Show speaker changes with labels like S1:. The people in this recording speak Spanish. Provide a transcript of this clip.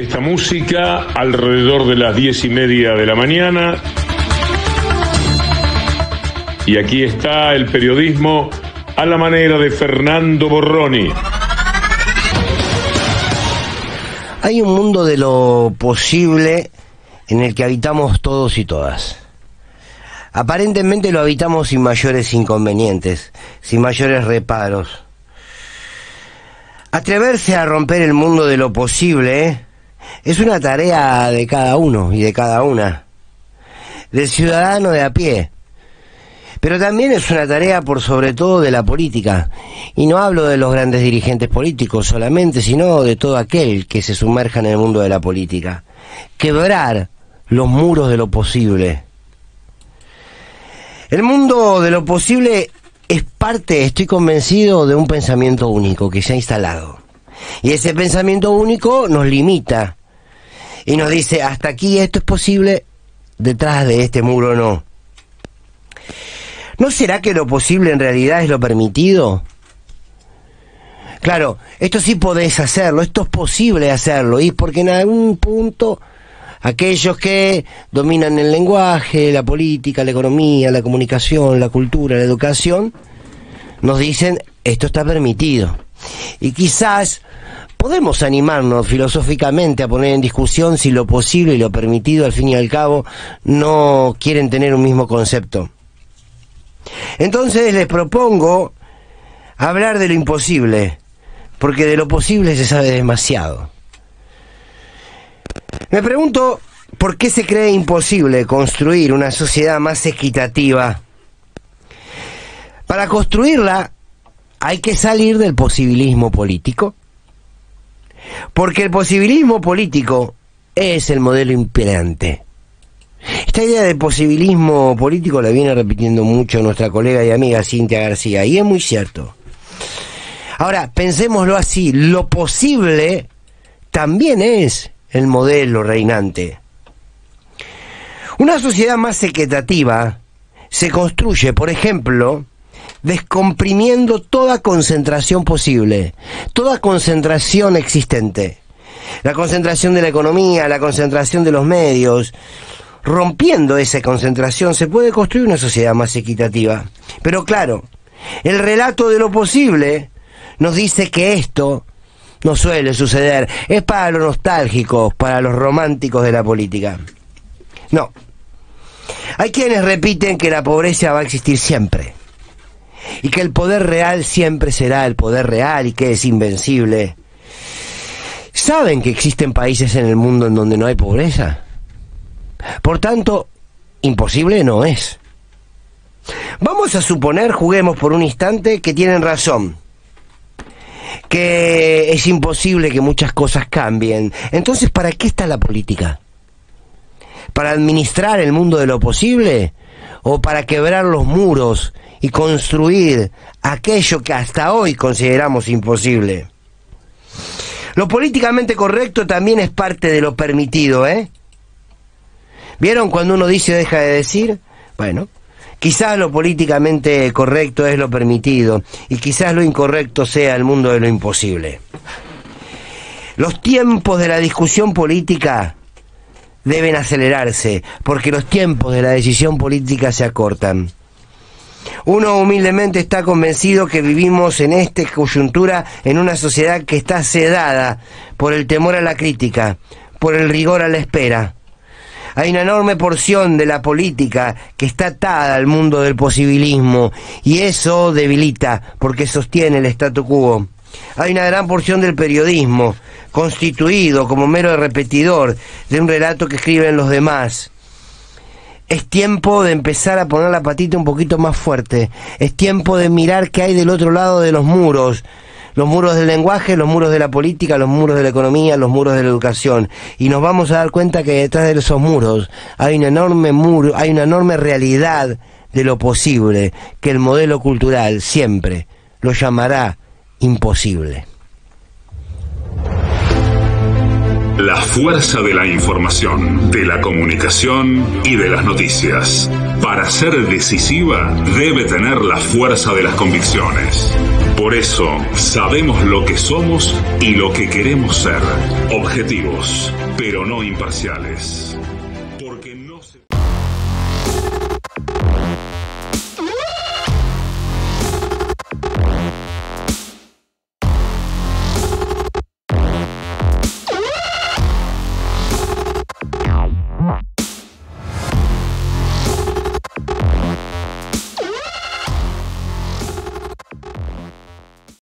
S1: esta música alrededor de las 10:30 de la mañana. Y aquí está el periodismo a la manera de Fernando Borroni.
S2: Hay un mundo de lo posible en el que habitamos todos y todas. Aparentemente lo habitamos sin mayores inconvenientes, sin mayores reparos. Atreverse a romper el mundo de lo posible es una tarea de cada uno y de cada una, del ciudadano de a pie. Pero también es una tarea por sobre todo de la política. Y no hablo de los grandes dirigentes políticos solamente, sino de todo aquel que se sumerja en el mundo de la política. Quebrar los muros de lo posible. El mundo de lo posible es parte, estoy convencido, de un pensamiento único que se ha instalado. Y ese pensamiento único nos limita. Y nos dice, hasta aquí esto es posible, detrás de este muro no. ¿No será que lo posible en realidad es lo permitido? Claro, esto sí podés hacerlo, esto es posible hacerlo, y porque en algún punto aquellos que dominan el lenguaje, la política, la economía, la comunicación, la cultura, la educación, nos dicen, esto está permitido. Y quizás podemos animarnos filosóficamente a poner en discusión si lo posible y lo permitido, al fin y al cabo, no quieren tener un mismo concepto. Entonces les propongo hablar de lo imposible, porque de lo posible se sabe demasiado. Me pregunto por qué se cree imposible construir una sociedad más equitativa. Para construirla hay que salir del posibilismo político, porque el posibilismo político es el modelo imperante. Esta idea de posibilismo político la viene repitiendo mucho nuestra colega y amiga Cintia García, y es muy cierto. Ahora, pensémoslo así, lo posible también es el modelo reinante. Una sociedad más equitativa se construye, por ejemplo, descomprimiendo toda concentración posible, toda concentración existente. La concentración de la economía, la concentración de los medios. Rompiendo esa concentración se puede construir una sociedad más equitativa. Pero claro, el relato de lo posible nos dice que esto no suele suceder. Es para los nostálgicos, para los románticos de la política. No. Hay quienes repiten que la pobreza va a existir siempre. Y que el poder real siempre será el poder real y que es invencible. ¿Saben que existen países en el mundo en donde no hay pobreza? Por tanto, imposible no es. Vamos a suponer, juguemos por un instante, que tienen razón, que es imposible que muchas cosas cambien. Entonces, ¿para qué está la política? ¿Para administrar el mundo de lo posible? ¿O para quebrar los muros y construir aquello que hasta hoy consideramos imposible? Lo políticamente correcto también es parte de lo permitido, ¿eh? ¿Vieron cuando uno dice o deja de decir? Bueno, quizás lo políticamente correcto es lo permitido y quizás lo incorrecto sea el mundo de lo imposible. Los tiempos de la discusión política deben acelerarse porque los tiempos de la decisión política se acortan. Uno humildemente está convencido que vivimos en esta coyuntura en una sociedad que está sedada por el temor a la crítica, por el rigor a la espera. Hay una enorme porción de la política que está atada al mundo del posibilismo y eso debilita porque sostiene el statu quo. Hay una gran porción del periodismo constituido como mero repetidor de un relato que escriben los demás. Es tiempo de empezar a poner la patita un poquito más fuerte. Es tiempo de mirar qué hay del otro lado de los muros. Los muros del lenguaje, los muros de la política, los muros de la economía, los muros de la educación. Y nos vamos a dar cuenta que detrás de esos muros hay un enorme muro, hay una enorme realidad de lo posible, que el modelo cultural siempre lo llamará imposible.
S3: La fuerza de la información, de la comunicación y de las noticias. para ser decisiva, debe tener la fuerza de las convicciones. Por eso, sabemos lo que somos y lo que queremos ser. Objetivos, pero no imparciales.